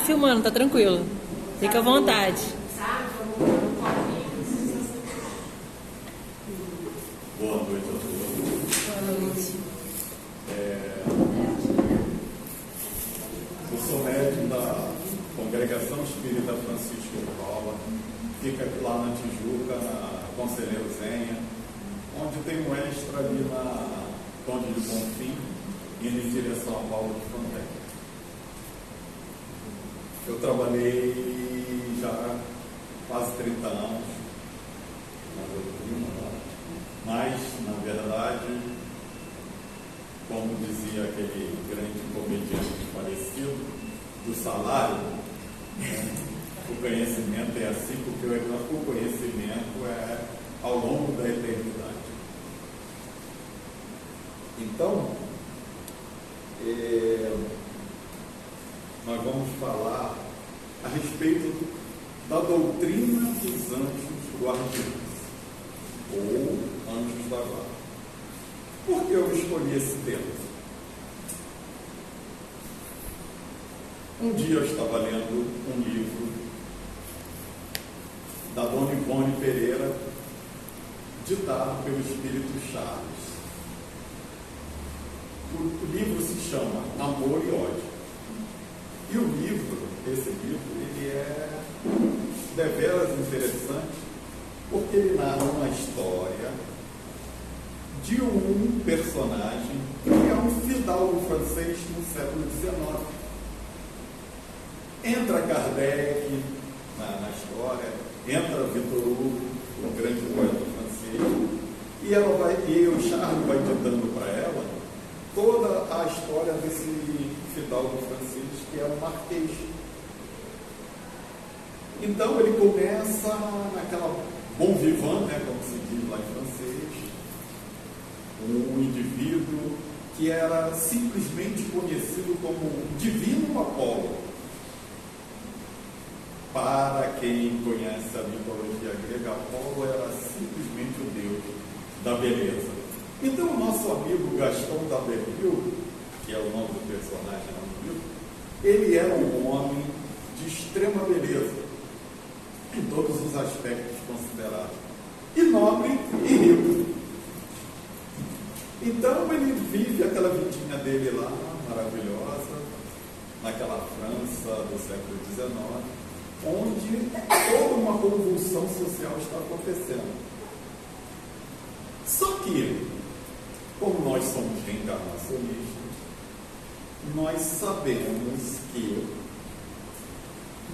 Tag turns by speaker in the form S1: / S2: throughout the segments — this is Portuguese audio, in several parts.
S1: filmando, tá tranquilo. Fica à vontade.
S2: Boa noite a todos.
S1: Boa noite.
S2: Eu sou médico da Congregação Espírita Francisco de Paula, fica aqui lá na Tijuca, na Conselheiro Zenha, onde tem um extra ali na Conde de Bonfim, indo em direção a Paulo de Fronteira. Eu trabalhei já quase 30 anos na doutrina, mas, na verdade, como dizia aquele grande comediante falecido, do salário, o conhecimento é assim, porque o conhecimento é ao longo da eternidade. Então, nós vamos falar a respeito da doutrina dos anjos guardiões, ou anjos da guarda. Por que eu escolhi esse tema? Um dia eu estava lendo um livro da Dona Ivone Pereira, ditado pelo Espírito Charles. O livro se chama Amor e Ódio. E o livro, esse livro, ele é deveras interessante, porque ele narra uma história de um personagem que é um fidalgo francês no século XIX. Entra Kardec na história, entra Victor Hugo, um grande poeta francês, e o Charles vai ditando para ela toda a história desse fidalgo francês, que é o Marquês. Então ele começa naquela bon vivant, né, como se diz lá em francês, um indivíduo que era simplesmente conhecido como Divino Apolo. Para quem conhece a mitologia grega, Apolo era simplesmente o deus da beleza. Então o nosso amigo Gaston d'Aberville, que é o nome do personagem no livro, ele era um homem de extrema beleza, em todos os aspectos considerados, e nobre e rico. Então ele vive aquela vidinha dele lá, maravilhosa, naquela França do século XIX, onde toda uma convulsão social está acontecendo. Só que, como nós somos reencarnacionistas, nós sabemos que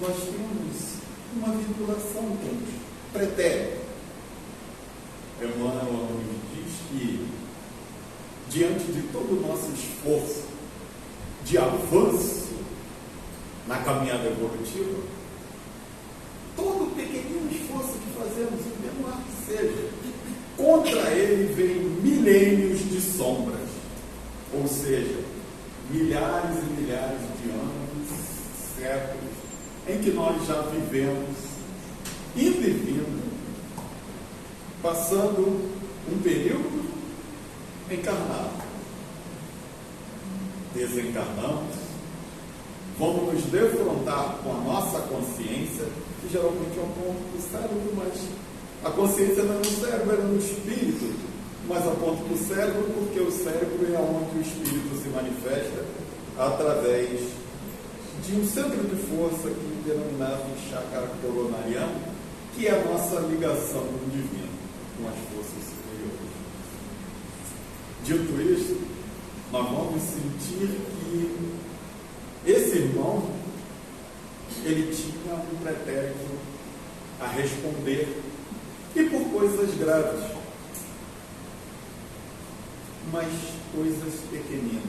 S2: nós temos uma vinculação com o pretérito. Emmanuel nos diz que, diante de todo o nosso esforço de avanço na caminhada evolutiva, todo pequenino esforço que fazemos, menor que seja, contra ele vem milênios de sombras, ou seja, milhares e milhares de anos, séculos, em que nós já vivemos, indo e vindo, passando um período encarnado, desencarnamos, vamos nos defrontar com a nossa consciência, que geralmente é um ponto do cérebro, mas a consciência não é no cérebro, é no espírito, mas aponta para o cérebro, porque o cérebro é onde o espírito se manifesta através de um centro de força que é denominado chakra coronariano, que é a nossa ligação com o divino, com as forças superiores. Dito isso, nós vamos sentir que esse irmão, ele tinha um pretérito a responder, e por coisas graves, mas coisas pequeninas.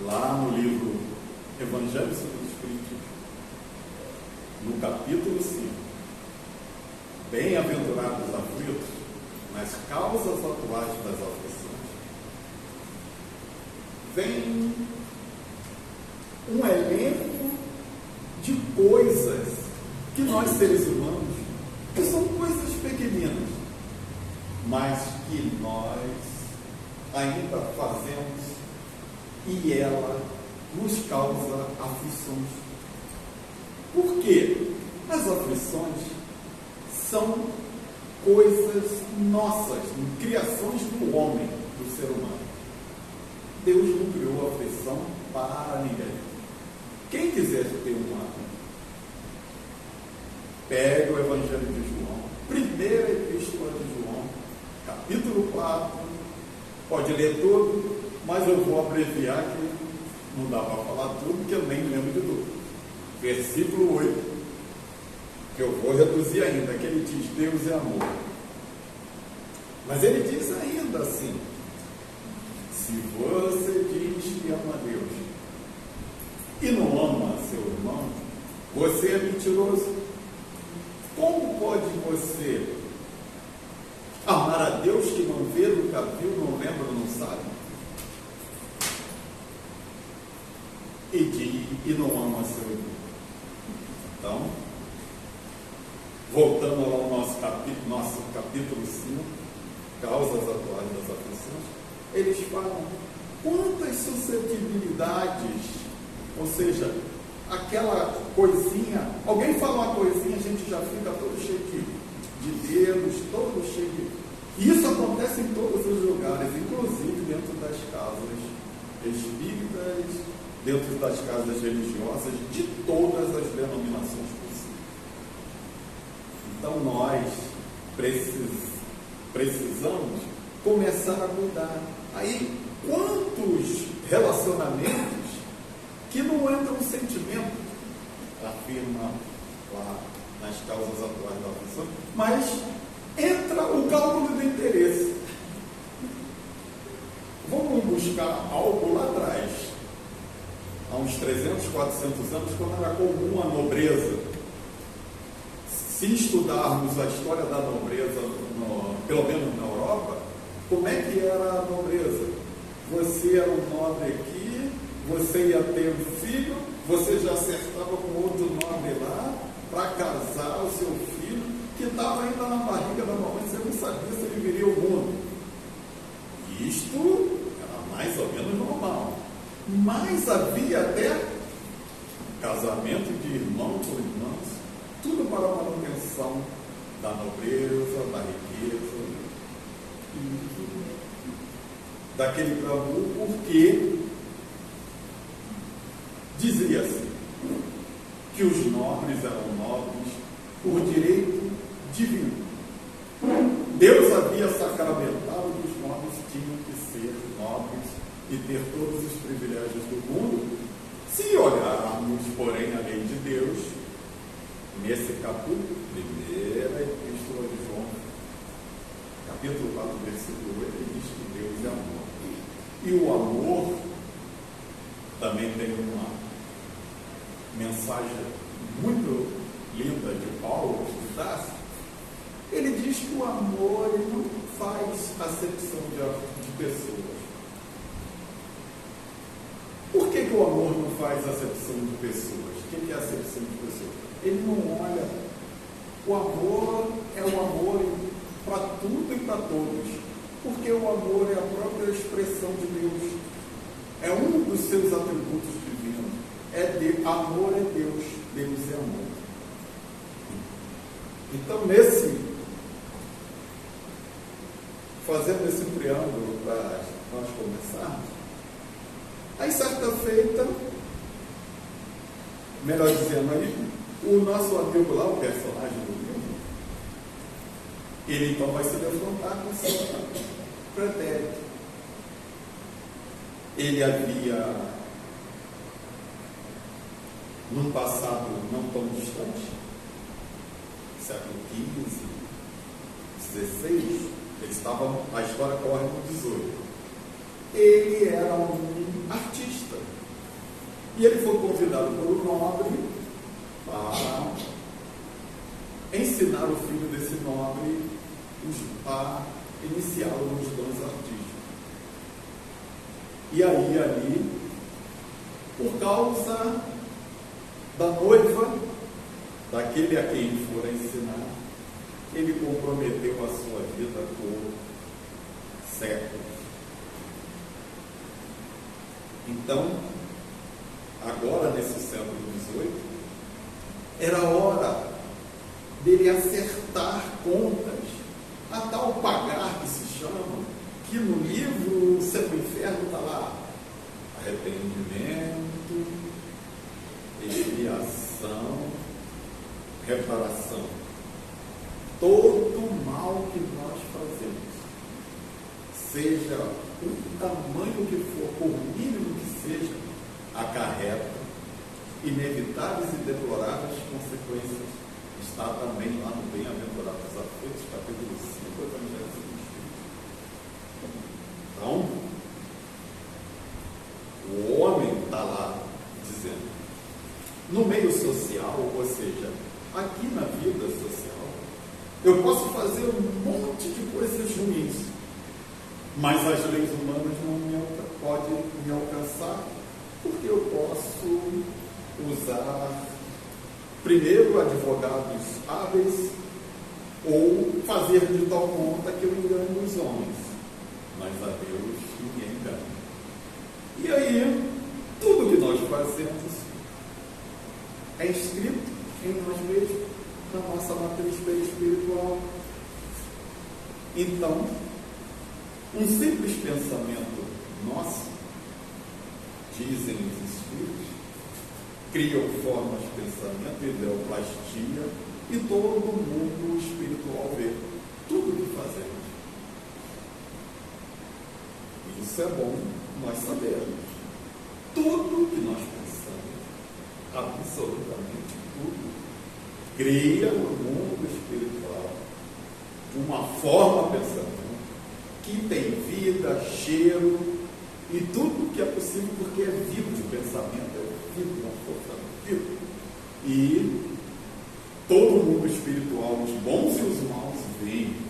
S2: Lá no livro Evangelho segundo o Espiritismo, no capítulo 5, Bem-aventurados os aflitos nas causas atuais das aflições, vem um elenco de coisas que nós, seres humanos, que são coisas pequeninas, mas que nós ainda fazemos, e ela nos causa aflições. Porque as aflições são coisas nossas, criações do homem, do ser humano. Deus não criou a aflição para ninguém. Quem quiser ter uma, pega o Evangelho de João, primeira epístola de João, capítulo 4, pode ler tudo, mas eu vou abreviar que não dá para falar tudo, porque eu nem lembro de tudo. Versículo 8, que eu vou reduzir ainda, que ele diz: Deus é amor. Mas ele diz ainda assim: se você diz que ama Deus e não ama seu irmão, você é mentiroso. Como pode você amar a Deus que não vê, nunca viu, não lembra, não sabe? E não ama seu irmão. Então, voltando ao nosso capítulo 5, causas atuais das aflições, eles falam quantas suscetibilidades, ou seja, aquela coisinha, alguém fala uma coisinha, a gente já fica todo cheio de dedos, todo cheio de... E isso acontece em todos os lugares, inclusive dentro das casas espíritas, dentro das casas religiosas, de todas as denominações possíveis. Então nós precisamos começar a mudar. Aí, quantos relacionamentos que não entram no sentimento, afirma lá nas causas atuais da aflição, mas entra o cálculo do interesse. Vamos buscar algo lá atrás, há uns 300, 400 anos, quando era comum a nobreza. Se estudarmos a história da nobreza, pelo menos na Europa, como é que era a nobreza? Você era um nobre aqui, você ia ter um filho, você já acertava com outro nobre lá para casar o seu filho, que estava ainda na barriga da mamãe, você não sabia se ele viria ao mundo. Isto era mais ou menos normal. Mas havia até casamento de irmão com irmãos, tudo para a manutenção da nobreza, da riqueza, daquele glamour, porque dizia-se que os nobres eram nobres por direito divino. Deus havia sacramentado que os nobres tinham que ser nobres e ter todos os privilégios do mundo. Se olharmos, porém, a lei de Deus, nesse capítulo, primeira epístola de João, capítulo 4, versículo 8, ele diz que Deus é amor. E o amor também tem uma mensagem muito linda de Paulo, de Tarso. Ele diz que o amor ele não faz acepção de pessoas. Por que o amor não faz acepção de pessoas? O que é acepção de pessoas? Ele não olha. O amor é o amor para tudo e para todos. Porque o amor é a própria expressão de Deus. É um dos seus atributos divinos. Amor é Deus. Deus é amor. Então, fazendo esse preâmbulo para nós começarmos, aí certa feita, melhor dizendo aí, o nosso amigo lá, o personagem do livro, ele então vai se defrontar com o seu pretérito. Ele havia, num passado não tão distante, século XV, XVI, a história corre no 18. Ele era um artista. E ele foi convidado por um nobre para ensinar o filho desse nobre a iniciá-lo nos dons artísticos. E aí, ali, por causa da noiva, daquele a quem fora ensinar, ele comprometeu a sua vida por séculos. Então, agora nesse século XVIII, que no livro Céu e Inferno está lá arrependimento, expiação, reparação. Todo mal que nós fazemos, seja o tamanho que for, por mínimo que seja, acarreta inevitáveis e deploráveis consequências. Está também lá no Bem-aventurados Aflitos, capítulo 5, Evangelho segundo o Espírito. Então, o homem está lá dizendo, no meio social, ou seja, aqui na vida social, eu posso fazer um monte de coisas ruins, mas as leis humanas não podem me alcançar, porque eu posso usar, primeiro, advogados hábeis, ou fazer de tal conta que eu engano os homens, mas a Deus ninguém engana. E aí, tudo que nós fazemos é escrito em nós mesmos, na nossa matriz espiritual. Então, um simples pensamento nosso, dizem os Espíritos, criam formas de pensamento, ideoplastia, e todo mundo espiritual vê tudo que fazemos. Isso é bom nós sabermos. Tudo que nós pensamos, absolutamente tudo, cria no mundo espiritual de uma forma pensamento que tem vida, cheiro e tudo que é possível, porque é vivo de pensamento, é vivo, uma força viva. E todo mundo espiritual, os bons e os maus, vem.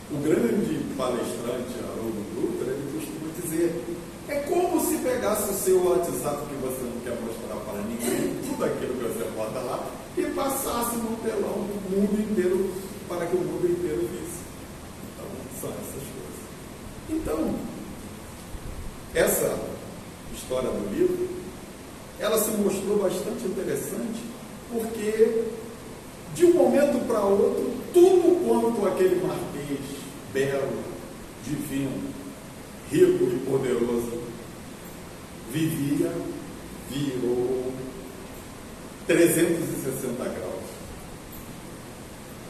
S2: O grande palestrante Haroldo Dutra, ele costuma dizer, é como se pegasse o seu WhatsApp que você não quer mostrar para ninguém, tudo aquilo que você bota lá, e passasse no telão do mundo inteiro, para que o mundo inteiro visse. Então, são essas coisas. Então, essa história do livro, ela se mostrou bastante interessante, porque de um momento para outro, tudo quanto aquele marquês belo, divino, rico e poderoso vivia, virou 360 graus.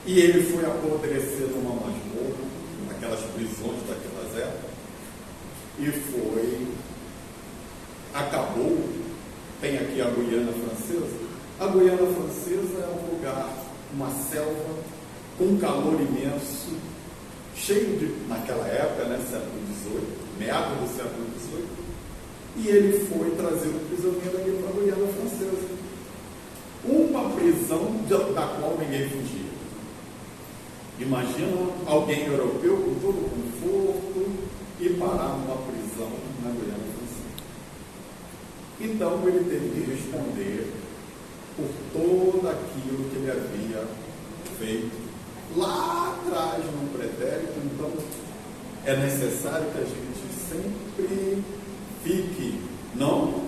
S2: E ele foi apodrecer numa masmorra, naquelas prisões daquelas épocas, e acabou. Tem aqui a Guiana Francesa. A Guiana Francesa é um lugar, uma selva, com calor imenso, cheio de, naquela época, né, século XVIII, meados do século XVIII, e ele foi trazer o prisioneiro aqui para a Guiana Francesa. Uma prisão da qual ninguém fugia. Imagina alguém europeu com todo o conforto e parar numa prisão na Guiana Francesa. Então ele teve que responder por todo aquilo que ele havia feito lá atrás no pretérito. Então é necessário que a gente sempre fique, não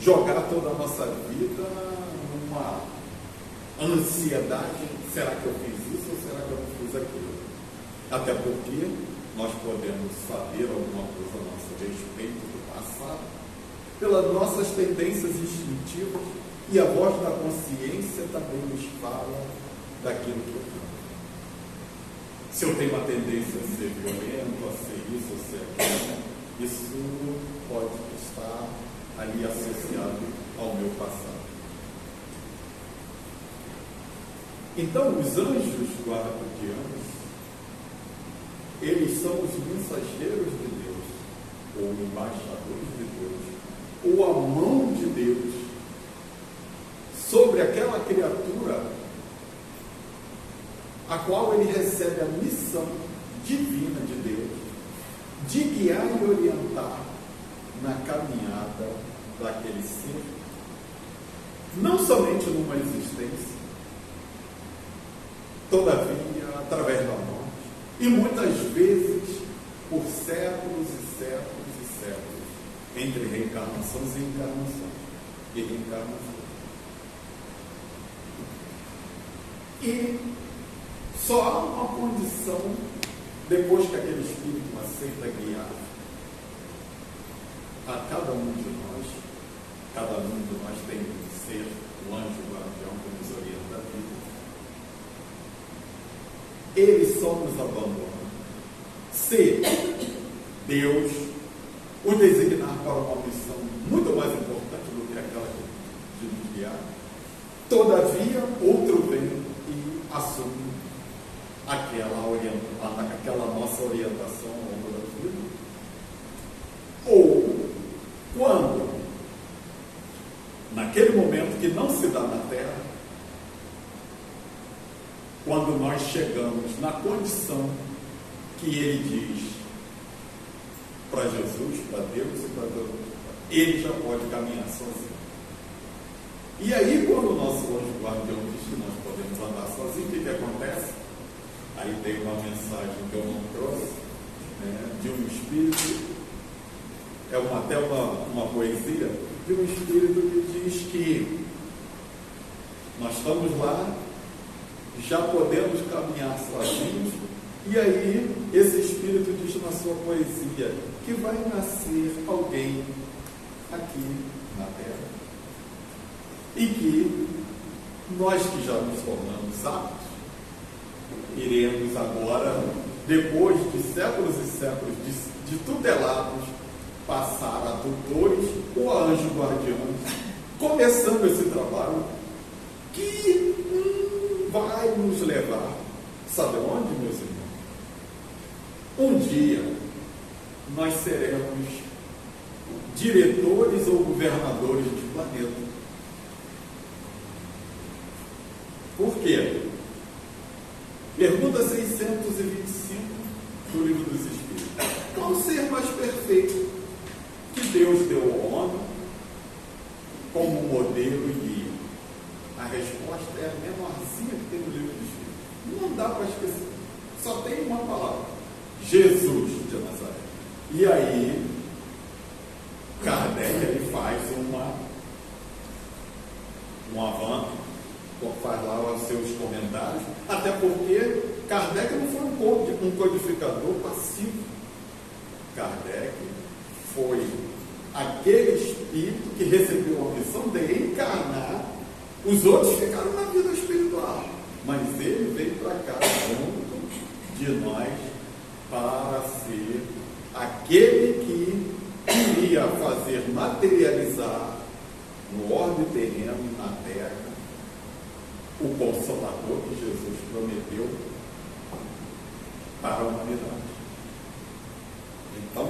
S2: jogar toda a nossa vida numa ansiedade, será que eu fiz isso ou será que eu não fiz aquilo? Até porque nós podemos saber alguma coisa a nosso respeito do passado pelas nossas tendências instintivas, e a voz da consciência também nos fala daquilo que eu faço. Se eu tenho uma tendência a ser violento, a ser isso, a ser aquilo, isso pode estar ali associado ao meu passado. Então, os anjos guardianos, eles são os mensageiros de Deus, ou embaixadores de Deus, ou a mão de Deus sobre aquela criatura a qual ele recebe a missão divina de Deus de guiar e orientar na caminhada daquele ser, não somente numa existência, todavia através da morte, e muitas vezes por séculos e séculos e séculos, entre reencarnações e encarnações e reencarnações. E só há uma condição depois que aquele Espírito aceita guiar a cada um de nós, cada um de nós tem que ser o anjo guardião que nos orienta a vida. Ele só nos abandona se Deus o designar para uma missão muito mais importante do que aquela de nos guiar. Todavia, outro vem e assume aquela nossa orientação ao longo da vida. Ou, quando, naquele momento que não se dá na terra, quando nós chegamos na condição que ele diz para Jesus, para Deus e para Deus, ele já pode caminhar sozinho. E aí, quando o nosso anjo guardião diz que nós podemos andar sozinhos, o que acontece? Aí tem uma mensagem que eu não trouxe, né, de um espírito, até uma poesia, de um espírito que diz que nós estamos lá, já podemos caminhar sozinhos, e aí esse espírito diz na sua poesia que vai nascer alguém aqui na Terra, e que nós que já nos tornamos aptos, iremos agora, depois de séculos e séculos de tutelados, passar a tutores ou a anjos guardiões, começando esse trabalho que vai nos levar, sabe onde, meus irmãos? Um dia nós seremos diretores ou governadores de planeta. Por quê? Pergunta 625 do Livro dos Espíritos. Qual o ser mais perfeito que Deus deu ao homem como modelo e guia? A resposta é a menorzinha que tem no Livro dos Espíritos. Não dá para esquecer. Só tem uma palavra. Jesus de Nazaré. E aí, Kardec ele faz um avanço, faz lá os seus comentários, até porque Kardec não foi um codificador passivo. Kardec foi aquele espírito que recebeu a missão de encarnar. Os outros ficaram na vida espiritual, mas ele veio para cá junto de nós para ser aquele que iria fazer materializar no orbe terreno e na terra o Consolador que Jesus prometeu para a humanidade. Então,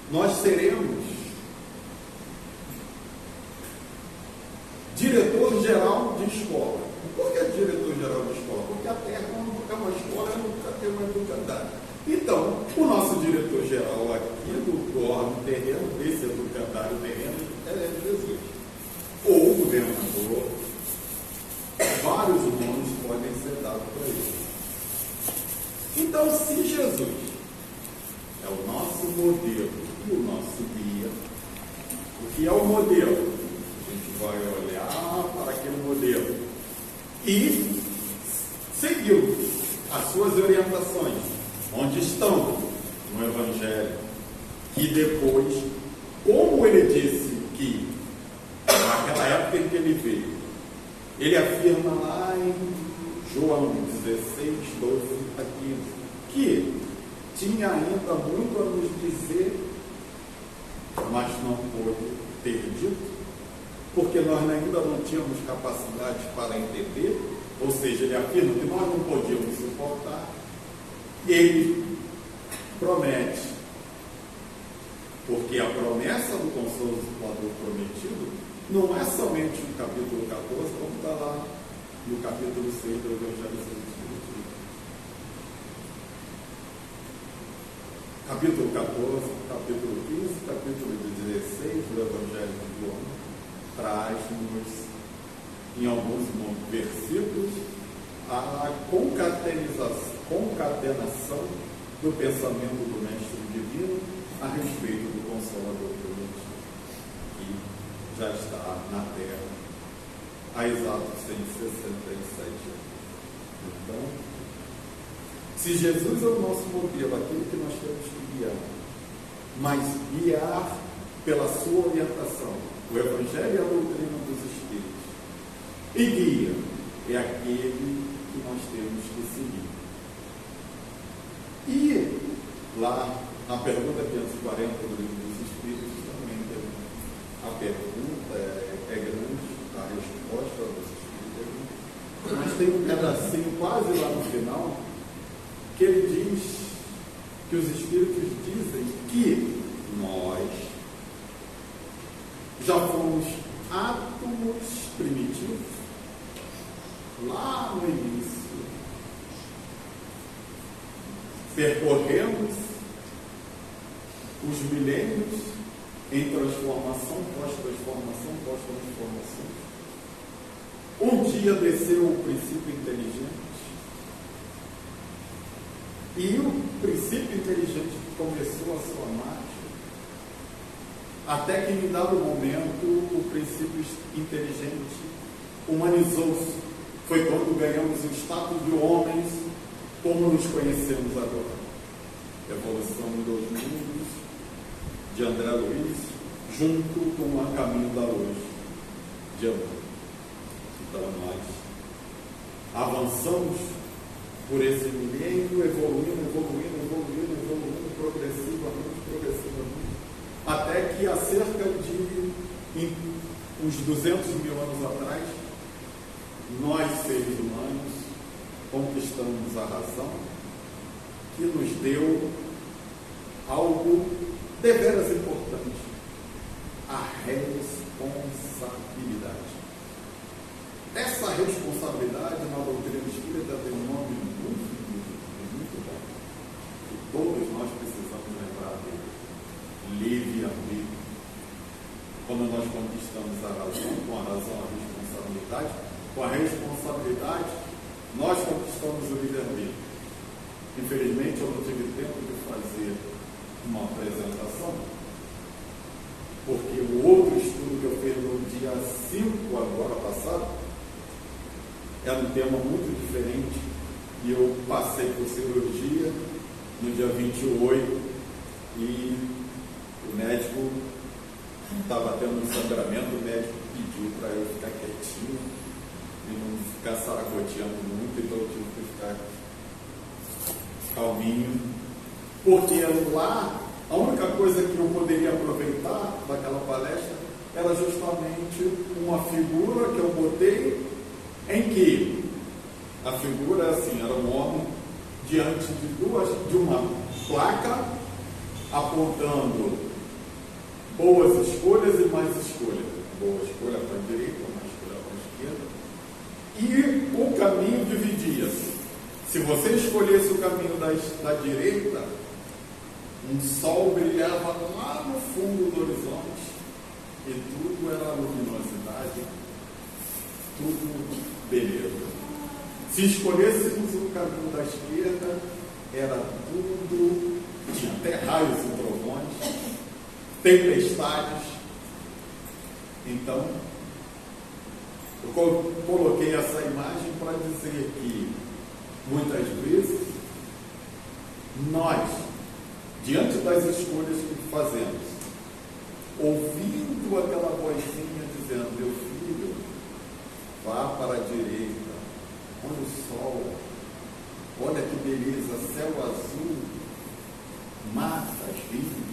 S2: nós seremos diretor-geral de escola. Por que diretor-geral de escola? Porque a Terra é uma escola e nunca tem uma educadora. Então, o nosso diretor-geral aqui do orbe terreno, esse educadário terreno, é Jesus. Ou o governador, vários nomes podem ser dados para ele. Então, se Jesus é o nosso modelo e o nosso guia, o que é o modelo? A gente vai olhar para aquele modelo e seguir as suas orientações, onde estão no Evangelho. E depois, como ele disse que, naquela época em que ele veio, ele afirma lá em João 16, 12 a 15, que tinha ainda muito a nos dizer, mas não pôde ter dito, porque nós ainda não tínhamos capacidade para entender, ou seja, ele afirma que nós não podíamos suportar. Ele promete, porque a promessa do Consolador prometido não é somente no capítulo 14, como está lá no capítulo 6 do Evangelho segundo o Espiritismo. Capítulo 14, capítulo 15, capítulo 16 do Evangelho de João traz-nos, em alguns versículos, a concatenação do pensamento do Mestre Divino a respeito do Consolador prometido, que já está na Terra há exatos 167 anos. Então, Se Jesus é o nosso modelo, aquele que nós temos que guiar, mas guiar pela sua orientação, o Evangelho é a doutrina dos Espíritos, e guia é aquele que nós temos que seguir. E lá na pergunta 540 do Livro dos Espíritos também tem a pergunta, é grande, a resposta dos Espíritos é grande, mas tem um pedacinho quase lá no final que ele diz que os Espíritos dizem que nós já fomos átomos primitivos lá no início, percorremos os milênios em transformação, pós-transformação, pós-transformação. Um dia desceu o princípio inteligente, e o princípio inteligente começou a sua marcha, até que em dado momento o princípio inteligente humanizou-se. Foi quando ganhamos o status de homens como nos conhecemos agora. Evolução dos Mundos, de André Luiz, junto com o Caminho da Luz, de amor. Então nós avançamos por esse milênio, evoluindo, progressivamente, até que há cerca de uns 200 mil anos atrás, nós, seres humanos, conquistamos a razão, que nos deu algo deveras importante: a responsabilidade. Essa responsabilidade na doutrina espírita tem um nome muito bom, que todos nós precisamos lembrar dele: livre-arbítrio. Quando nós conquistamos a razão, com a razão a responsabilidade, com a responsabilidade nós conquistamos o livre-arbítrio. Infelizmente eu não tive tempo de fazer uma apresentação, porque o outro estudo que eu fiz no dia 5 agora passado era um tema muito diferente, e eu passei por cirurgia no dia 28 e o médico estava tendo um sangramento, o médico pediu para eu ficar quietinho e não ficar saracoteando muito, então eu tive que ficar calminho, porque lá a única coisa que eu poderia aproveitar daquela palestra era justamente uma figura que eu botei, em que a figura assim, era um homem diante de uma placa apontando boas escolhas e mais escolhas. Boa escolha para a direita, mais escolha para a esquerda. E o caminho dividia-se. Se você escolhesse o caminho da direita, um sol brilhava lá no fundo do horizonte e tudo era luminosidade, tudo beleza. Se escolhêssemos o caminho da esquerda, era tudo, tinha até raios e trovões, tempestades. Então, eu coloquei essa imagem para dizer que muitas vezes nós, diante das escolhas que fazemos, ouvindo aquela vozinha dizendo: meu filho, vá para a direita, olha o sol, olha que beleza, céu azul, matas, vinho,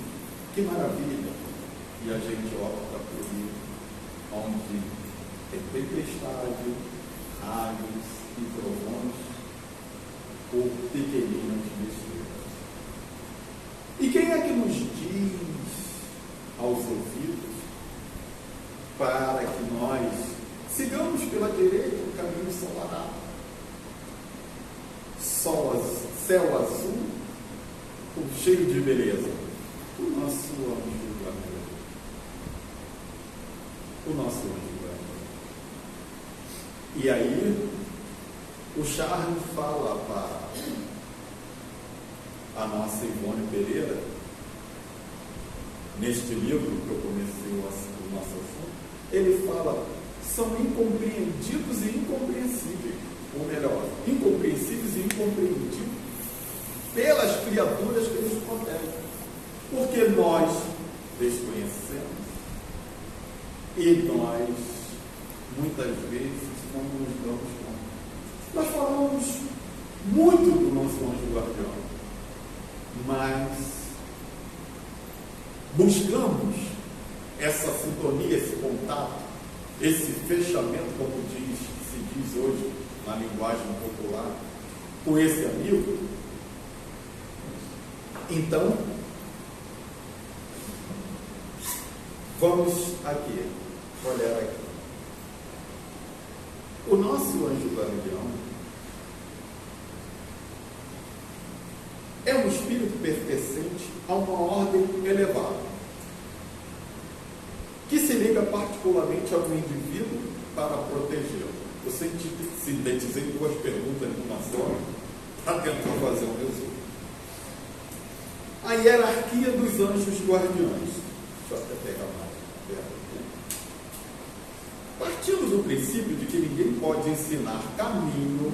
S2: que maravilha. E a gente opta por ir onde tem tempestade, raios e trovões, por pequeninas besteiras. E quem é que nos diz aos ouvidos para que nós sigamos pela direita o caminho ensolarado? Céu azul, cheio de beleza. O nosso anjo guardião. O nosso anjo guardião. E aí, o Charles fala para a nossa Ivone Pereira, neste livro que eu comecei o nosso assunto, ele fala: são incompreendidos e incompreensíveis, ou melhor, incompreensíveis e incompreendidos. pelas criaturas que nos protegem. Porque nós desconhecemos e nós, muitas vezes, não nos damos conta. Nós falamos muito do nosso anjo guardião, mas buscamos essa sintonia, esse contato, esse fechamento, como se diz hoje na linguagem popular, com esse amigo. Então, vamos aqui, olhar aqui. O nosso anjo guardião é um espírito pertencente a uma ordem elevada, que se liga particularmente a um indivíduo para protegê-lo. Eu sintetizei duas perguntas numa só, para tentar fazer um resumo. A hierarquia dos anjos guardiões. Deixa eu até pegar mais perto aqui. Partindo do princípio de que ninguém pode ensinar caminho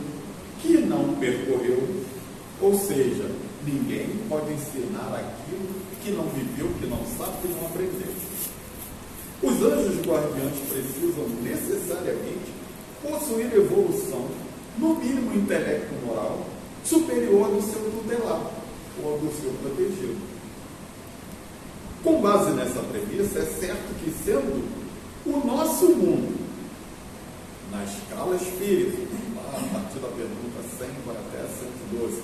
S2: que não percorreu, ou seja, ninguém pode ensinar aquilo que não viveu, que não sabe, que não aprendeu. Os anjos guardiães precisam necessariamente possuir evolução, no mínimo intelecto moral, superior do seu tutelado ou do seu protegido. Com base nessa premissa, é certo que, sendo o nosso mundo, na escala espírita, a partir da pergunta 100 vai até 112,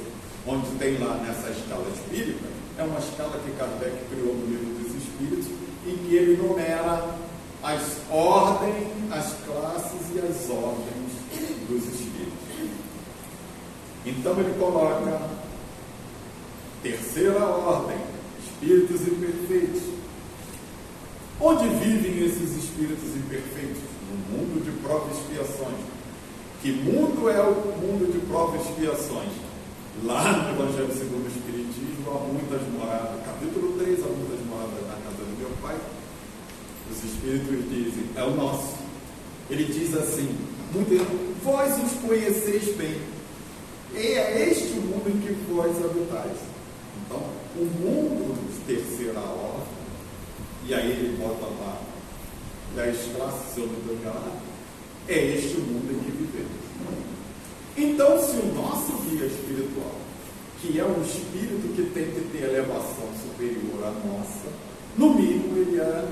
S2: onde tem lá nessa escala espírita, é uma escala que Kardec criou no Livro dos Espíritos, em que ele numera as ordens, as classes e as ordens dos espíritos. Então ele coloca terceira ordem, espíritos imperfeitos. Onde vivem esses espíritos imperfeitos? No mundo de provas e expiações. Que mundo é o mundo de provas e expiações? Lá no Evangelho segundo o Espiritismo há muitas moradas. Capítulo 3, há muitas moradas na casa do meu pai. Os espíritos dizem, é o nosso. Ele diz assim, vós os conheceis bem. E é este o mundo em que vós habitais. Então, o mundo de terceira ordem, e aí ele bota lá 10 classes, se eu não estou enganado, é este o mundo em que vivemos. Então, se o nosso guia espiritual, que é um espírito que tem que ter elevação superior à nossa, no mínimo ele é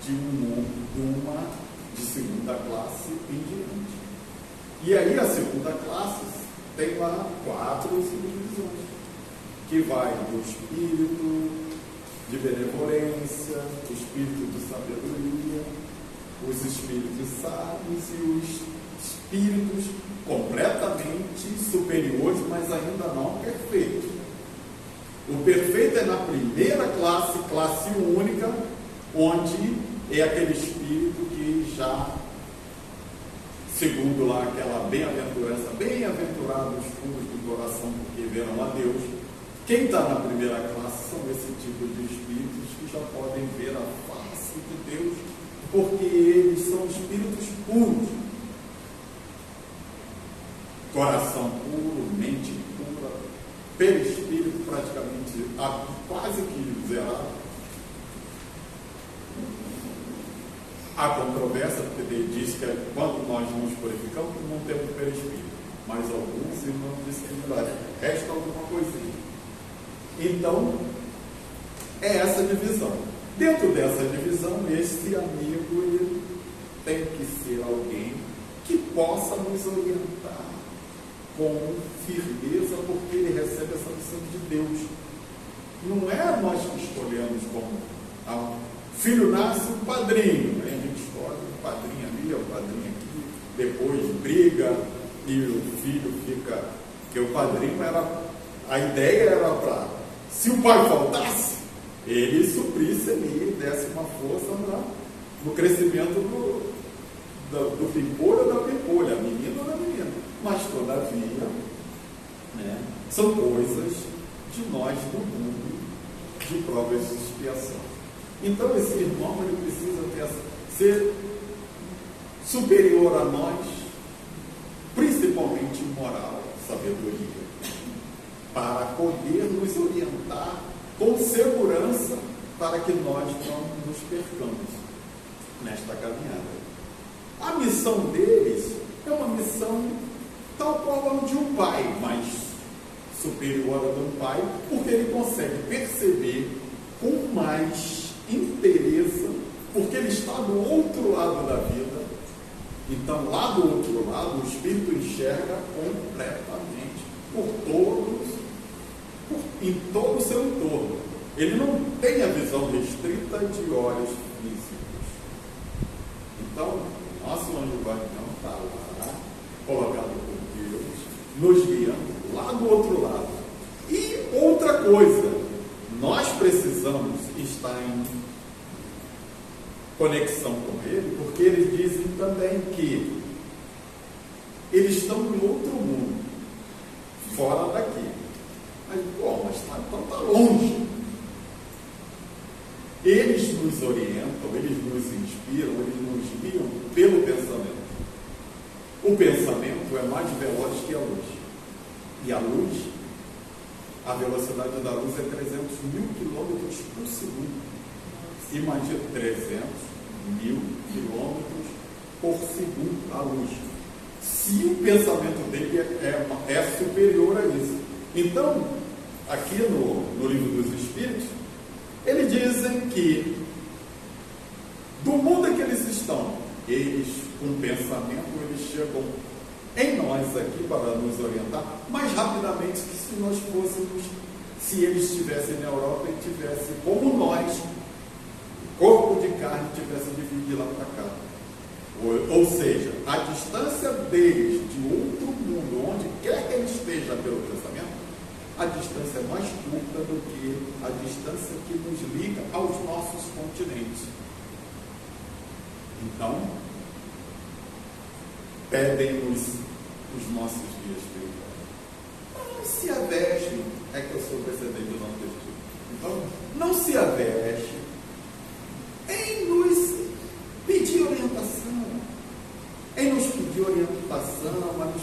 S2: de segunda classe em diante. E aí a segunda classe tem lá 4 subdivisões, que vai do espírito de benevolência, o espírito de sabedoria, os espíritos sábios e os espíritos completamente superiores, mas ainda não perfeitos. O perfeito é na primeira classe, classe única, onde é aquele espírito que já, segundo lá aquela bem-aventurança, bem-aventurados os puros do coração, porque verão a Deus. Quem está na primeira classe são esse tipo de espíritos que já podem ver a face de Deus, porque eles são espíritos puros. Coração puro, mente pura, perispírito praticamente quase que zerado. Há controvérsia, porque ele diz que quando nós nos purificamos, não temos perispírito, mas alguns irmãos dizem que resta alguma coisinha. Então, é essa divisão. Dentro dessa divisão, esse amigo ele tem que ser alguém que possa nos orientar com firmeza, porque ele recebe essa missão de Deus. Não é nós que escolhemos como filho nasce um padrinho, aí a gente escolhe um padrinho ali, um padrinho aqui, depois briga e o filho fica, porque o padrinho era, a ideia era para, se o pai faltasse, ele suprisse ali, desse uma força no crescimento do pimpolho ou da pimpolha, a menina ou da menina. Mas, todavia, né, são coisas de nós do mundo de provas de expiação. Então, esse irmão ele precisa ser superior a nós, principalmente em moral, sabedoria. para poder nos orientar com segurança para que nós não nos percamos nesta caminhada. A missão deles é uma missão tal qual a de um pai, mas superior à de um pai, porque ele consegue perceber com mais interesse, porque ele está do outro lado da vida. Então, lá do outro lado, o Espírito enxerga completamente em todo o seu entorno. Ele não tem a visão restrita de olhos físicos. Então, nosso anjo guardião está lá, colocado por Deus, nos guiando lá do outro lado. E outra coisa, nós precisamos estar em conexão com ele, porque eles dizem também que eles estão em outro mundo, fora daqui. Mas, mas então está longe. Eles nos orientam, eles nos inspiram, eles nos guiam pelo pensamento. O pensamento é mais veloz que a luz. E a luz, a velocidade da luz é 300 mil quilômetros por segundo. Imagina 300 mil quilômetros por segundo a luz. Se o pensamento dele é superior a isso. Então, aqui no Livro dos Espíritos, eles dizem que do mundo em que eles estão, eles, com pensamento, eles chegam em nós aqui para nos orientar mais rapidamente que se nós fôssemos, se eles estivessem na Europa e tivessem, como nós, corpo de carne, tivesse de vir de lá para cá. Ou seja, a distância deles de outro mundo, onde quer que ele esteja pelo pensamento, a distância é mais curta do que a distância que nos liga aos nossos continentes. Então, pedem-nos os nossos guias espirituais. Não se aveste, é que eu sou precedente do não texto. Então, não se aveste em nos pedir orientação, a nos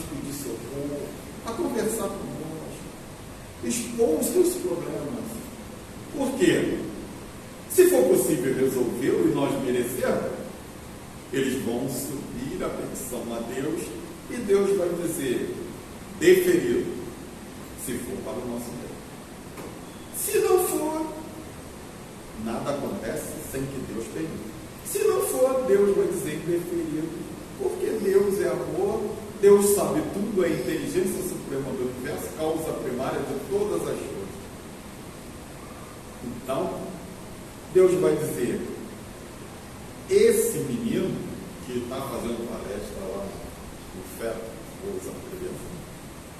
S2: pedir socorro, a conversar conosco, expor os seus problemas. Por quê? Se for possível resolvê-lo e nós merecermos, eles vão subir a petição a Deus e Deus vai dizer, deferido, se for para o nosso bem. Se não for, nada acontece sem que Deus permita. Se não for, Deus vai dizer indeferido, porque Deus é amor, Deus sabe tudo, é a inteligência suprema do universo, causa primária de todas as coisas. Então, Deus vai dizer, esse menino que está fazendo palestra lá no feto,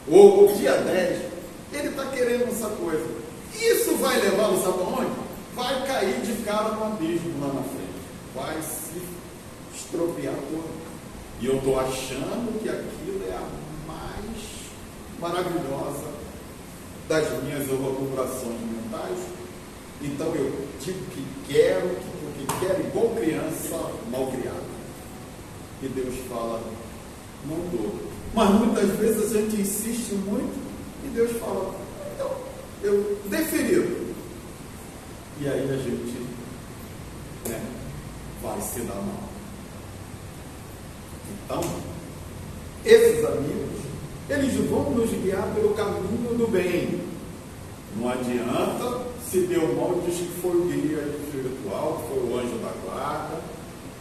S2: ou dia 10, ele está querendo essa coisa. Isso vai levá-lo, sabe aonde? Vai cair de cara no abismo lá na frente. Vai se estropiar todo. E eu estou achando que aquilo é a mais maravilhosa das minhas elucubrações mentais. Então eu digo que quero, porque quero igual criança mal criada. E Deus fala, não dou. Mas muitas vezes a gente insiste muito e Deus fala, então, eu deferido. E aí a gente vai se dar mal. Então, esses amigos, eles vão nos guiar pelo caminho do bem. Não adianta, se deu mal, diz que foi o guia espiritual, foi o anjo da guarda,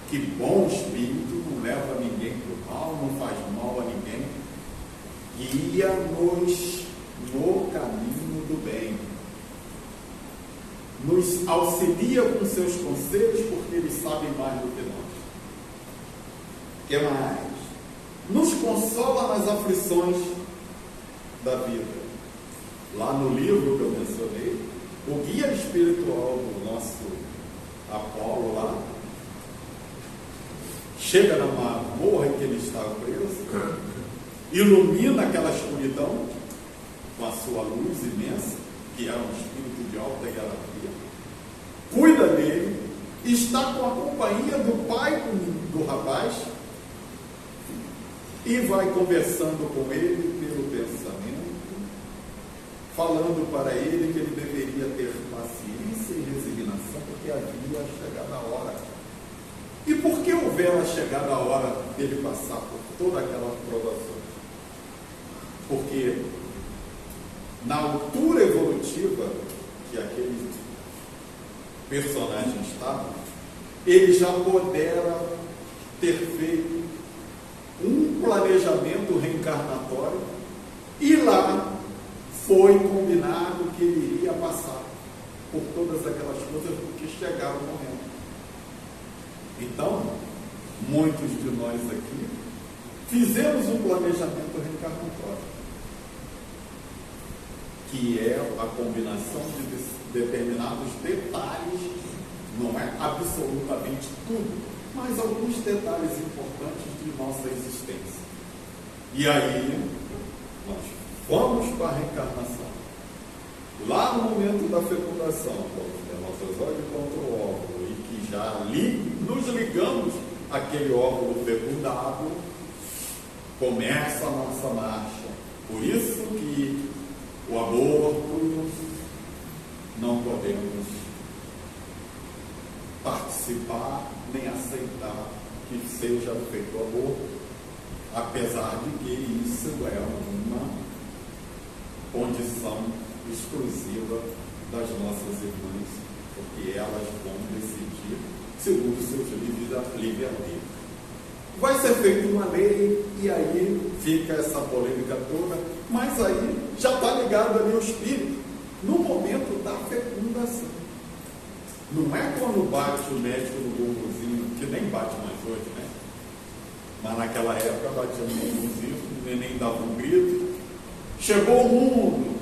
S2: que bom espírito, não leva ninguém para o mal, não faz mal a ninguém. Guia-nos no caminho do bem. Nos auxilia com seus conselhos, porque eles sabem mais do que nós. O que mais? Nos consola nas aflições da vida. Lá no livro que eu mencionei, o guia espiritual do nosso Apolo lá, chega na masmorra em que ele estava preso, ilumina aquela escuridão com a sua luz imensa, que era um espírito de alta hierarquia, cuida dele, está com a companhia do pai do rapaz e vai conversando com ele pelo pensamento, falando para ele que ele deveria ter paciência e resignação, porque havia chegado a hora. E por que houvera chegado a hora dele passar por toda aquela provação? Porque na altura evolutiva que aquele personagem estava, ele já pudera ter feito um planejamento reencarnatório e lá foi combinado que ele iria passar por todas aquelas coisas porque chegava o momento. Então, muitos de nós aqui fizemos um planejamento reencarnatório, que é a combinação de determinados detalhes, não é absolutamente tudo, mas alguns detalhes importantes de nossa existência. E aí, nós vamos para a reencarnação. Lá no momento da fecundação, quando o espermatozoide contra o óvulo, e que já nos ligamos àquele óvulo fecundado, começa a nossa marcha. Por isso que o aborto, não podemos participar nem aceitar que seja feito aborto, apesar de que isso é uma condição exclusiva das nossas irmãs, porque elas vão decidir segundo seus livre-arbítrio. Vai ser feita uma lei e aí fica essa polêmica toda, mas aí já está ligado ali o espírito no momento da fecundação. Não é quando bate o médico no bumbumzinho, que nem bate mais hoje, né? Mas naquela época batia no bumbumzinho, o neném dava um grito, chegou o mundo,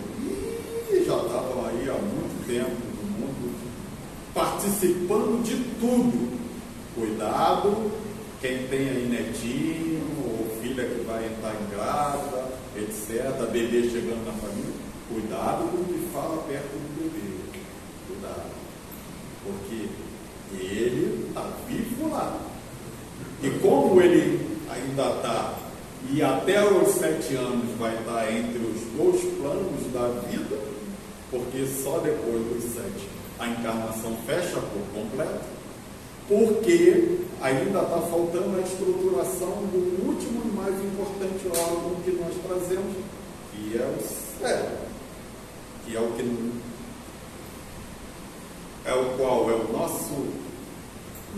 S2: e já estavam aí há muito tempo no mundo, participando de tudo. Cuidado, quem tem aí netinho, ou filha que vai entrar em grávida, etc., bebê chegando na família, cuidado com o que fala perto do bebê. Cuidado. Porque ele está vivo lá. E como ele ainda está, e até os 7 anos vai estar entre os 2 planos da vida, porque só depois dos 7 a encarnação fecha por completo, porque ainda está faltando a estruturação do último e mais importante órgão que nós trazemos, que é o cérebro, que é o que é o qual é o nosso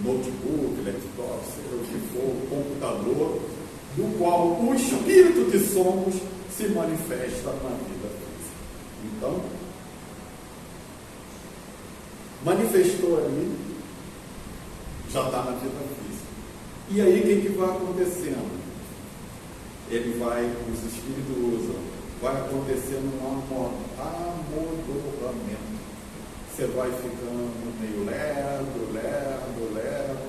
S2: notebook, laptop, seja o que for, o computador, do qual o espírito que somos se manifesta na vida física. Então, manifestou ali, já está na vida física. E aí o que vai acontecendo? Os espíritos usam, vai acontecendo um amodoramento. Você vai ficando meio lerdo. Lerdo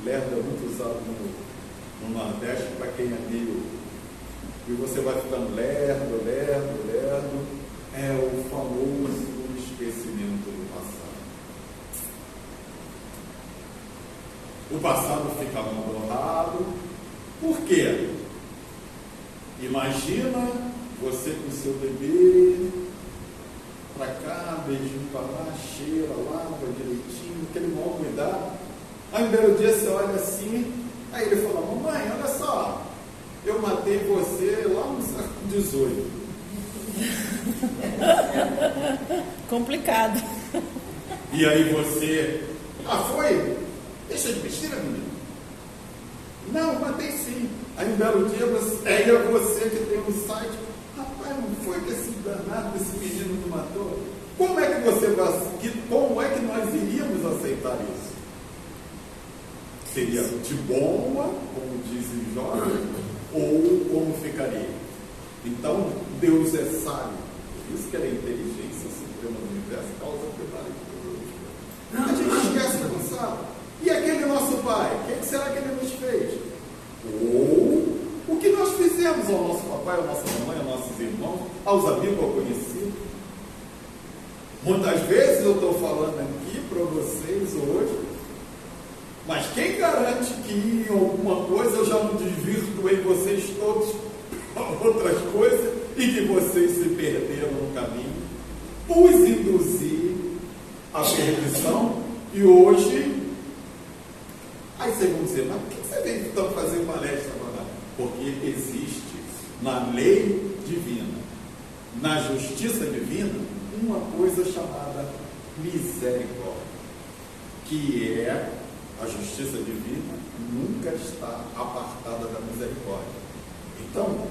S2: é muito usado no Nordeste para quem é meio. E você vai ficando lerdo. É o famoso esquecimento do passado. O passado fica amodorrado. Por quê? Imagina você com seu bebê, para cá, beijinho para lá, cheira, lava direitinho, aquele mau cuidado. Aí um belo dia você olha assim, aí ele fala: mamãe, olha só, eu matei você lá no século XVIII.
S1: Complicado.
S2: E aí você: foi? Deixa de besteira, menino. Não, matei sim. Aí um belo dia você que tem um site: rapaz, não foi que esse danado desse menino me matou? Como é que nós iríamos aceitar isso? Seria de bomba, como dizem os jovens, ou como ficaria? Então, Deus é sábio. Por isso que ele é a inteligência suprema do universo, causa a gente esquece do passado. E aquele nosso pai, o que será que ele nos fez? Ou o que nós fizemos ao nosso papai, à nossa mamãe, aos nossos irmãos, aos amigos, ao conhecido. Muitas vezes eu estou falando aqui para vocês hoje, mas quem garante que em alguma coisa eu já não desvirtuei vocês todos para outras coisas e que vocês se perderam no caminho os induzir à perdição. E hoje, aí vocês vão dizer, mas por que você vem então fazer palestra agora? Porque existe na lei divina, na justiça divina, uma coisa chamada misericórdia, que é a justiça divina nunca está apartada da misericórdia. Então,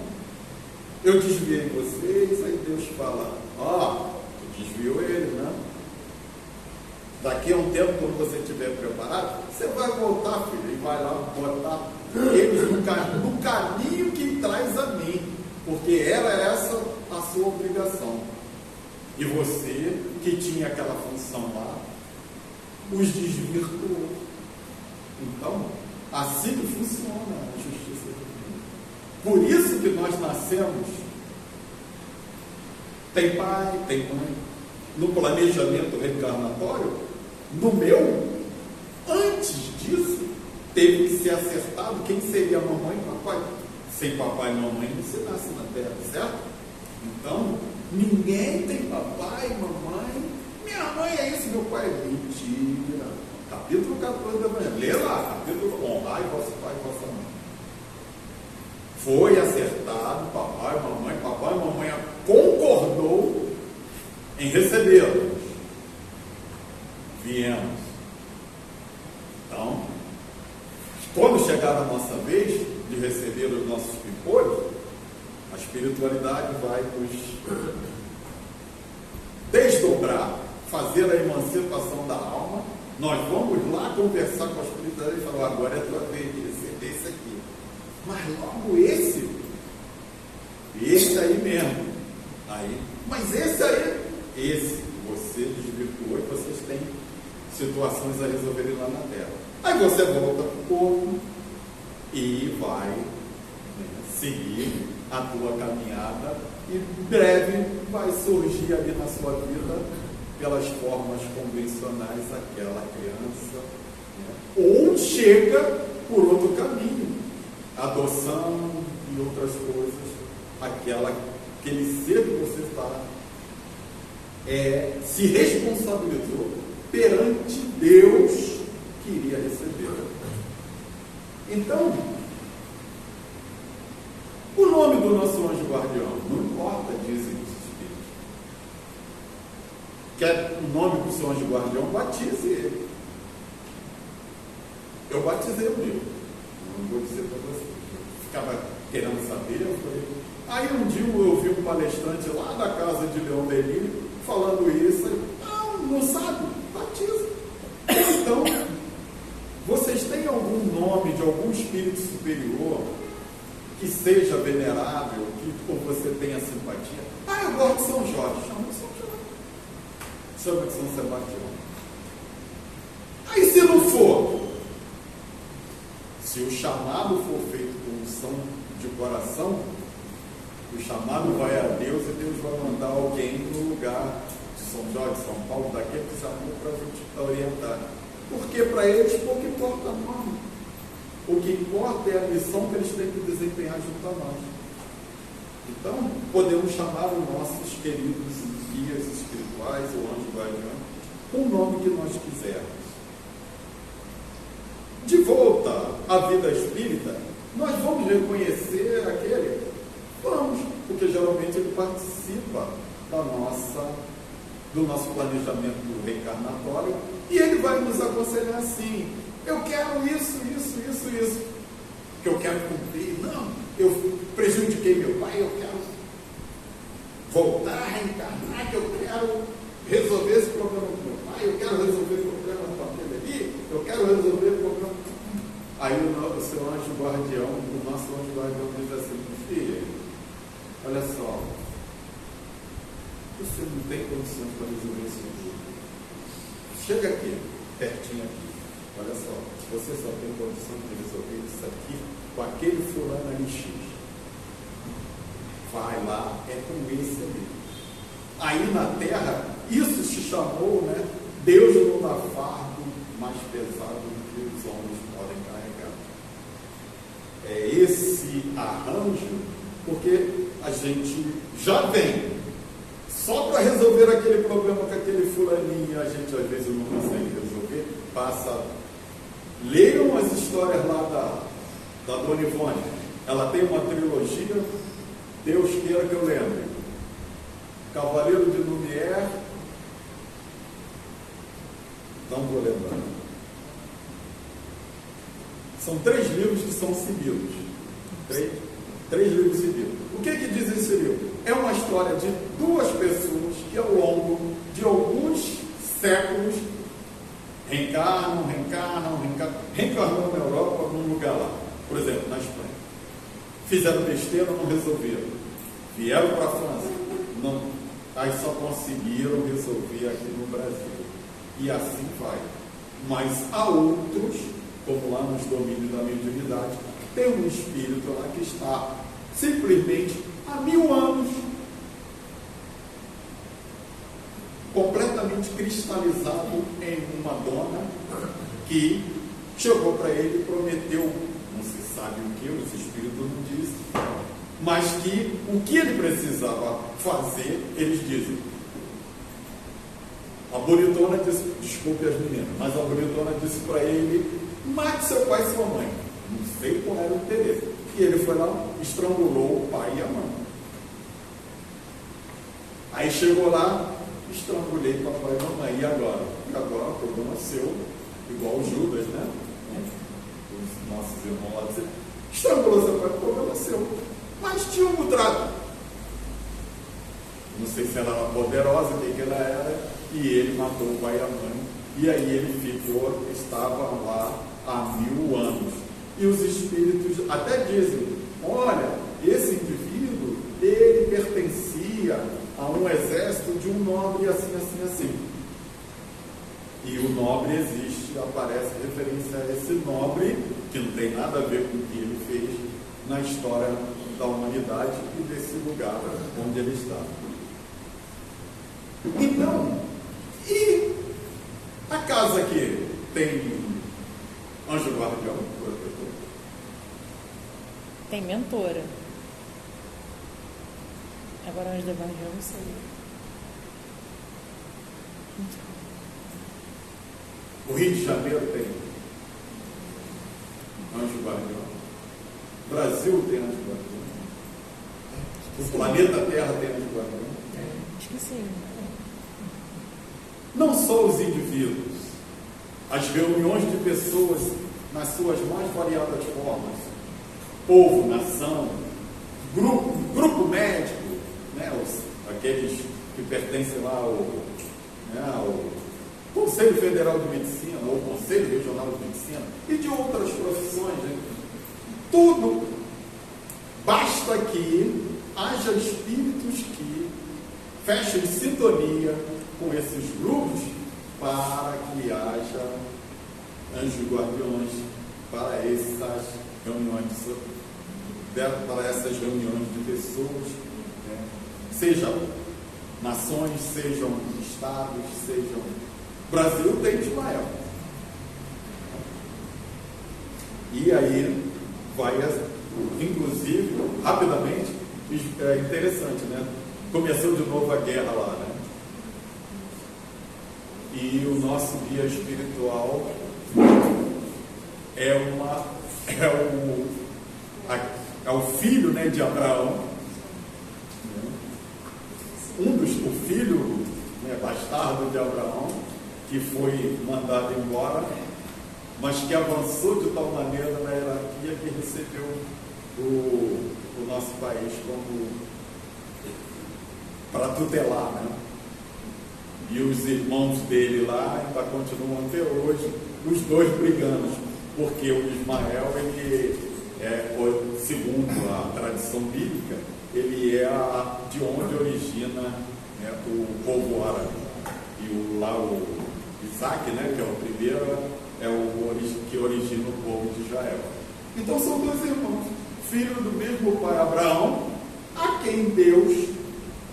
S2: eu desviei vocês, aí Deus fala, tu desviou ele, né? Daqui a um tempo, quando você estiver preparado, você vai voltar, filho, e vai lá botar eles no caminho que traz a mim, porque era essa a sua obrigação. E você, que tinha aquela função lá, os desvirtuou. Então, assim que funciona a justiça divina. Por isso que nós nascemos, tem pai, tem mãe. No planejamento reencarnatório, no meu, antes disso, teve que ser acertado quem seria mamãe e papai. Sem papai e mamãe não se nasce na Terra, certo? Então, ninguém tem papai, mamãe. Minha mãe é isso, meu pai é mentira. Capítulo 14 da manhã. Lê lá, capítulo 1. Honrai vosso pai e vossa mãe. Foi acertado, papai e mamãe concordou em recebê-los. Viemos. Então, quando chegar a nossa vez de receber os nossos pipolhos, a espiritualidade vai nos desdobrar, fazer a emancipação da alma. Nós vamos lá conversar com a espiritualidade e falar, agora é a tua vez de receber esse aqui. Mas logo esse aí mesmo. Mas esse você desvirtuou e vocês têm situações a resolverem lá na Terra. Aí você volta para o corpo e vai seguir a tua caminhada e em breve vai surgir ali na sua vida, pelas formas convencionais, aquela criança, ou chega por outro caminho, adoção e outras coisas, aquele ser que você está se responsabilizou perante Deus que iria receber. Então, o nome do nosso anjo guardião, não importa, dizem os espíritos. Quer o nome do seu anjo guardião, batize ele. Eu batizei o meu. Não vou dizer para você. Eu ficava querendo saber, eu falei. Aí um dia eu ouvi um palestrante lá da casa de Leão Denis falando isso. Não sabe? Batiza. Então, vocês têm algum nome de algum espírito superior que seja venerável, que você tenha simpatia? Eu gosto de São Jorge. Chama de São Jorge. Chama de São Sebastião. Aí se não for, se o chamado for feito com unção de coração, o chamado vai a Deus e Deus vai mandar alguém no lugar de São Jorge, São Paulo, daquele que chamou para te orientar. Porque para eles pouco importa o nome. O que importa é a missão que eles têm que desempenhar junto a nós. Então, podemos chamar os nossos queridos guias espirituais, o anjo guardião, com o nome que nós quisermos. De volta à vida espírita, nós vamos reconhecer aquele? Vamos, porque geralmente ele participa do nosso planejamento reencarnatório e ele vai nos aconselhar assim: eu quero isso, que eu quero cumprir. Não, eu prejudiquei meu pai, eu quero voltar a reencarnar, que eu quero resolver esse problema com meu pai, eu quero resolver o problema com aquele ali, eu quero resolver o problema. Aí o seu anjo guardião, o nosso anjo guardião diz assim: filha, olha só, você não tem condições para resolver isso aqui. Chega aqui, pertinho aqui. Olha só, você só tem condição de resolver isso aqui com aquele fulano ali X. Vai lá, é com esse ali. Aí na Terra, isso se chamou, né? Deus não dá fardo mais pesado do que os homens podem carregar. É esse arranjo, porque a gente já vem só para resolver aquele problema com aquele fulaninho, a gente às vezes não consegue resolver, passa. Leiam as histórias lá da Dona Ivone. Ela tem uma trilogia, Deus queira que eu lembre. Cavaleiro de Lumière, não estou lembrando. São 3 livros que são seguidos. 3 livros seguidos. O que diz esse livro? É uma história de 2 pessoas que ao longo de alguns séculos reencarnam na Europa, num lugar lá. Por exemplo, na Espanha. Fizeram besteira, não resolveram. Vieram para a França, não. Aí só conseguiram resolver aqui no Brasil. E assim vai. Mas há outros, como lá nos domínios da mediunidade, tem um espírito lá que está simplesmente há 1000 anos completamente cristalizado em uma dona que chegou para ele e prometeu, não se sabe o que, os espíritos não dizem, mas que o que ele precisava fazer, eles dizem. A bonitona disse, desculpe as meninas, mas a bonitona disse para ele, mate seu pai e sua mãe. Não sei qual era o interesse. E ele foi lá, estrangulou o pai e a mãe. Aí chegou lá, estrangulei papai e mamãe. E agora? E agora o problema seu, igual o Judas, né? Os nossos irmãos lá diziam, estrangulou seu pai, o problema seu. Mas tinha um trato. Não sei se ela era poderosa, quem que ela era, e ele matou o pai e a mãe. E aí ele estava lá há 1000 anos. E os espíritos até dizem, olha, esse indivíduo, ele pertencia a um exército de um nobre assim, assim, assim. E o nobre existe, aparece referência a esse nobre, que não tem nada a ver com o que ele fez na história da humanidade e desse lugar onde ele está. Então, e a casa que tem anjo guardião, protetor?
S1: Tem mentora. Agora anjo da guardião, não sei.
S2: O Rio de Janeiro tem anjo guardião. O Brasil tem anjo guardião. O planeta Terra tem anjo guardião.
S1: Acho que sim.
S2: Não só os indivíduos, as reuniões de pessoas nas suas mais variadas formas, povo, nação, grupo médico, né, aqueles que pertencem lá ao Conselho Federal de Medicina, ou Conselho Regional de Medicina, e de outras profissões, né? Tudo, basta que haja espíritos que fechem sintonia com esses grupos para que haja anjos guardiões para essas reuniões de pessoas, né? Sejam nações, sejam estados, sejam... O Brasil tem Ismael. E aí vai, inclusive, rapidamente, é interessante, né? Começou de novo a guerra lá, né? E o nosso guia espiritual é o filho, né, de Abraão, o filho, né, bastardo de Abraão, que foi mandado embora, mas que avançou de tal maneira na hierarquia que recebeu o nosso país como para tutelar, né? E os irmãos dele lá ainda continuam até hoje, os dois brigando, porque o Ismael, ele segundo a tradição bíblica, ele é de onde origina, né, o povo árabe. E o Isaac, né, que é o primeiro, é o que origina o povo de Israel. Então são 2 irmãos, filho do mesmo pai Abraão, a quem Deus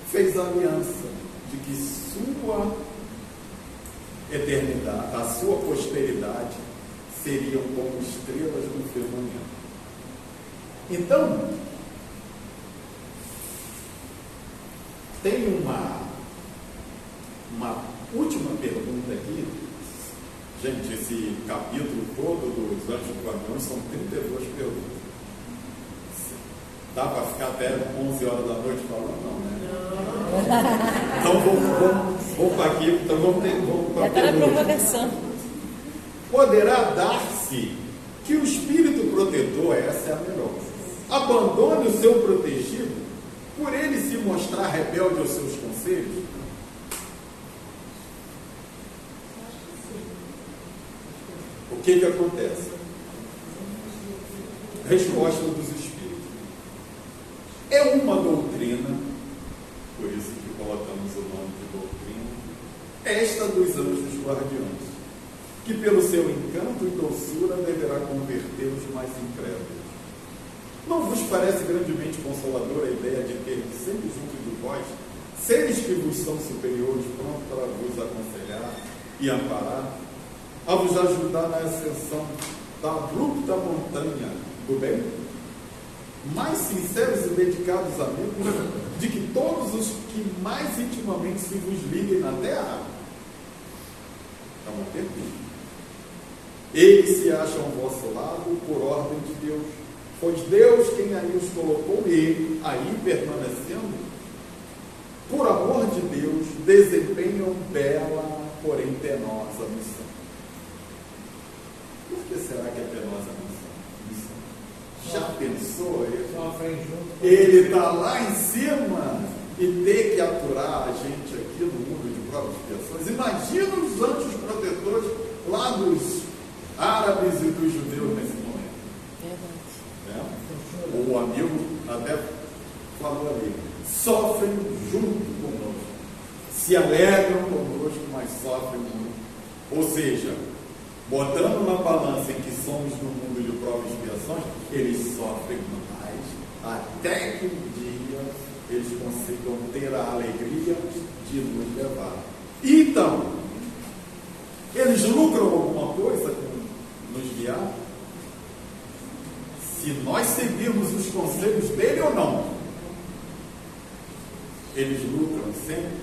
S2: fez aliança de que sua eternidade, a sua posteridade seriam como estrelas do firmamento. Então, tem uma última pergunta aqui. Gente, esse capítulo todo dos Anjos do Caminhão são 32 perguntas. Dá para ficar até 11 horas da noite falando? Não, né? Então vamos para aqui. Então vamos para
S1: já está na provocação.
S2: Poderá dar-se que o espírito protetor, essa é a melhor, abandone o seu protegido por ele se mostrar rebelde aos seus conselhos? O que acontece? Resposta dos espíritos. É uma doutrina, por isso que colocamos o nome de doutrina, esta dos anjos guardiões, que pelo seu encanto e doçura deverá converter os mais incrédulos. Não vos parece grandemente consoladora a ideia de ter sempre junto de vós seres que vos são superiores, prontos para vos aconselhar e amparar, a vos ajudar na ascensão da abrupta montanha do bem? Mais sinceros e dedicados amigos de que todos os que mais intimamente se vos liguem na terra? É uma pergunta. Eles se acham ao vosso lado por ordem de Deus, pois Deus quem aí os colocou e, aí permanecendo, por amor de Deus, desempenham bela, porém penosa missão. Por que será que é penosa missão? Já pensou? Ele está lá em cima e ter que aturar a gente aqui no mundo de provas e expiações. Imagina os anjos protetores lá dos árabes e dos judeus nesse momento. O amigo até falou ali, sofrem junto conosco, se alegram conosco, mas sofrem muito. Ou seja, botando na balança em que somos no mundo de provas e expiações, eles sofrem mais, até que um dia eles consigam ter a alegria de nos levar. Então, eles lucram alguma coisa com nos guiar? Se nós seguirmos os conselhos dele ou não, eles lucram sempre,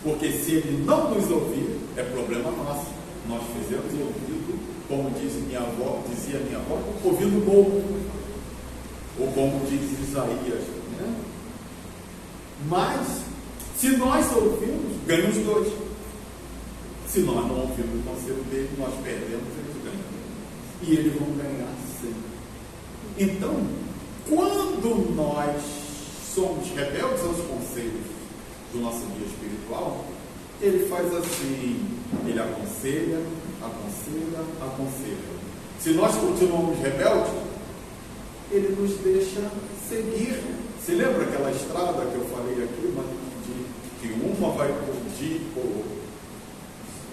S2: porque se ele não nos ouvir, é problema nosso. Nós fizemos ouvido, como dizia minha avó, ouvido bom, ou como diz Isaías, né? Mas, se nós ouvirmos, ganhamos dois. Se nós não ouvirmos o conselho dele, nós perdemos, eles ganham. E eles vão ganhar sempre. Então, quando nós somos rebeldes aos conselhos do nosso guia espiritual, ele faz assim, ele aconselha. Se nós continuamos rebeldes, ele nos deixa seguir. Se lembra aquela estrada que eu falei aqui, que uma vai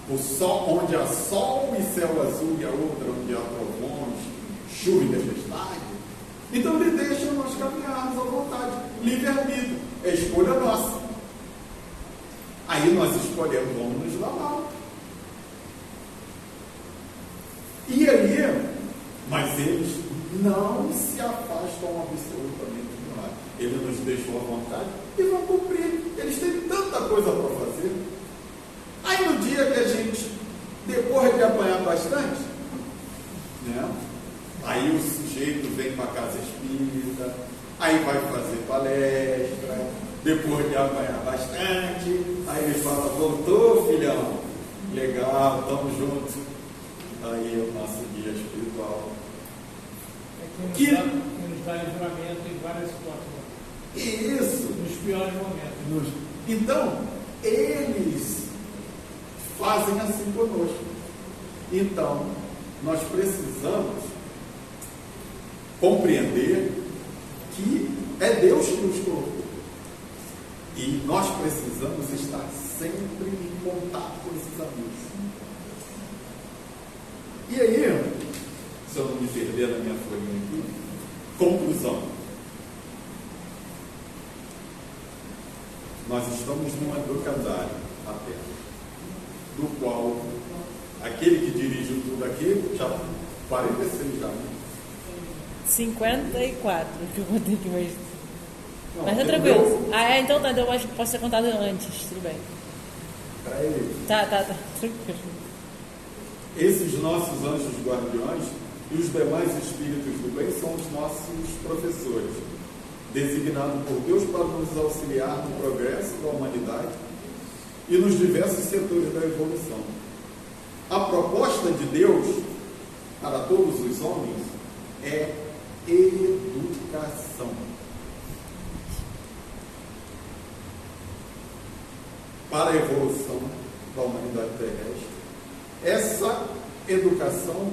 S2: por sol, onde há sol e céu azul, e a outra onde há trovões, chuva e tempestade? Então ele deixa nós caminharmos à vontade, livre-arbítrio, é escolha nossa. Aí nós escolhemos, vamos nos dar mal. E aí, mas eles não se afastam absolutamente de nós. Ele nos deixou à vontade e vão cumprir. Eles têm tanta coisa para fazer. Aí no dia que a gente, depois de apanhar bastante, né? Aí o sujeito vem para a casa espírita, aí vai fazer palestra, depois de apanhar bastante, aí ele fala, voltou, filhão, legal, estamos juntos. Aí é o nosso guia espiritual.
S3: Que nos dá livramento em várias situações.
S2: Isso.
S3: Nos piores momentos.
S2: Então, eles fazem assim conosco. Então, nós precisamos compreender que é Deus que nos colocou. E nós precisamos estar sempre em contato com esses amigos. E aí, se eu não me perder na minha folhinha aqui, conclusão. Nós estamos num educandário a terra, do qual aquele que dirigiu tudo aqui, já 46 já.
S1: 54, que eu vou ter que ver.
S2: Não,
S1: Mas é tranquilo. Então tá, eu acho que pode ser contado antes, tudo bem.
S2: para ele.
S1: Tá. Tranquilo.
S2: Esses nossos anjos guardiões e os demais espíritos do bem são os nossos professores, designados por Deus para nos auxiliar no progresso da humanidade e nos diversos setores da evolução. A proposta de Deus para todos os homens é educação. Para a evolução da humanidade terrestre. Essa educação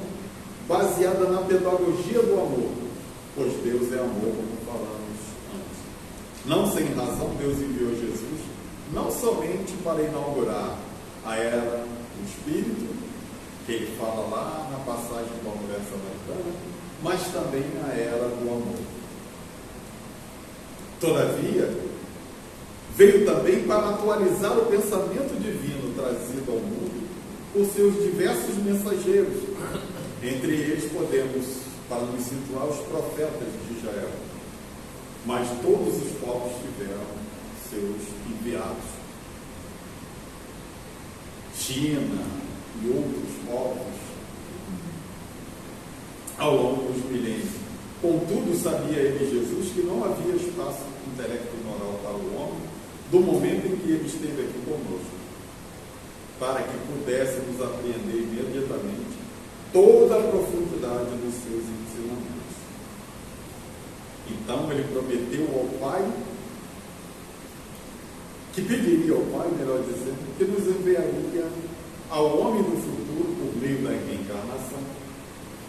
S2: baseada na pedagogia do amor, pois Deus é amor, como falamos antes. Não sem razão, Deus enviou Jesus, não somente para inaugurar a era do Espírito, que ele fala lá na passagem da mulher samaritana, mas também a era do amor. Todavia, veio também para atualizar o pensamento divino trazido ao mundo por seus diversos mensageiros. Entre eles podemos, para nos situar, os profetas de Israel. Mas todos os povos tiveram seus enviados. China e outros povos ao longo dos milênios. Contudo, sabia ele, Jesus, que não havia espaço intelecto e moral para o homem do momento em que ele esteve aqui conosco, para que pudéssemos apreender imediatamente toda a profundidade dos seus ensinamentos. Então ele prometeu ao Pai, que pediria ao Pai, melhor dizendo, que nos enviaria ao homem do futuro, por meio da reencarnação,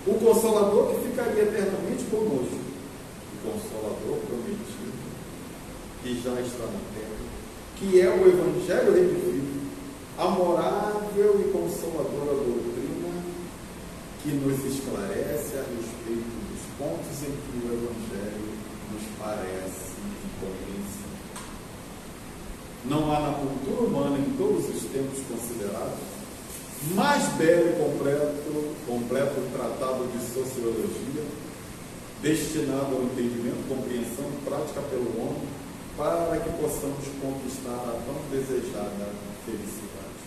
S2: o Consolador que ficaria eternamente conosco, o Consolador prometido, que já está na terra, que é o Evangelho redivivo, a amorável e consoladora doutrina que nos esclarece a respeito dos pontos em que o Evangelho nos parece incompreensível. Não há na cultura humana, em todos os tempos considerados, mais belo e completo tratado de sociologia, destinado ao entendimento, compreensão e prática pelo homem, para que possamos conquistar a tão desejada felicidade.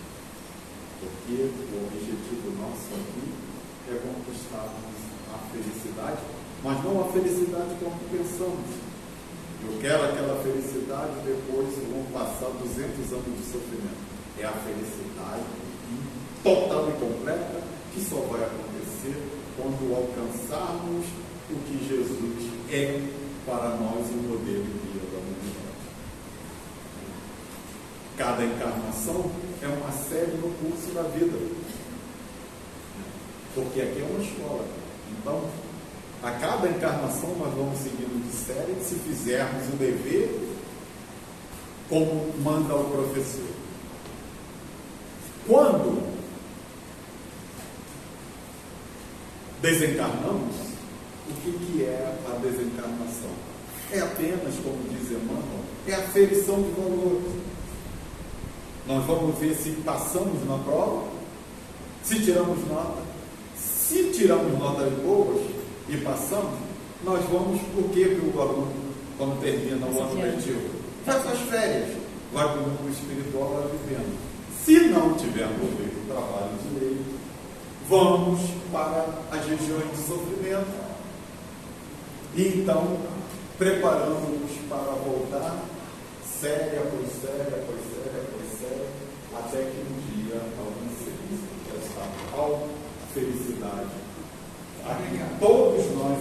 S2: Porque o objetivo nosso aqui é conquistarmos a felicidade, mas não a felicidade como pensamos. Eu quero aquela felicidade, depois vão passar 200 anos de sofrimento. É a felicidade total e completa que só vai acontecer quando alcançarmos o que Jesus é para nós o modelo e guia da humanidade. Cada encarnação é uma série no curso da vida, porque aqui é uma escola. Então, a cada encarnação nós vamos seguindo de série se fizermos o dever como manda o professor. Quando desencarnamos, o que é a desencarnação? É apenas, como diz Emmanuel, é a aferição de valor. Nós vamos ver se passamos na prova, se tiramos nota. Se tiramos notas boas e passamos, nós vamos, por que o aluno, quando termina o ano letivo, vai para as férias, vai para o mundo espiritual lá vivendo. Se não tivermos feito o trabalho direito, vamos para as regiões de sofrimento e então preparamos-nos para voltar séria após séria, após séria, após séria, até que um dia alcancemos essa tal felicidade a que todos nós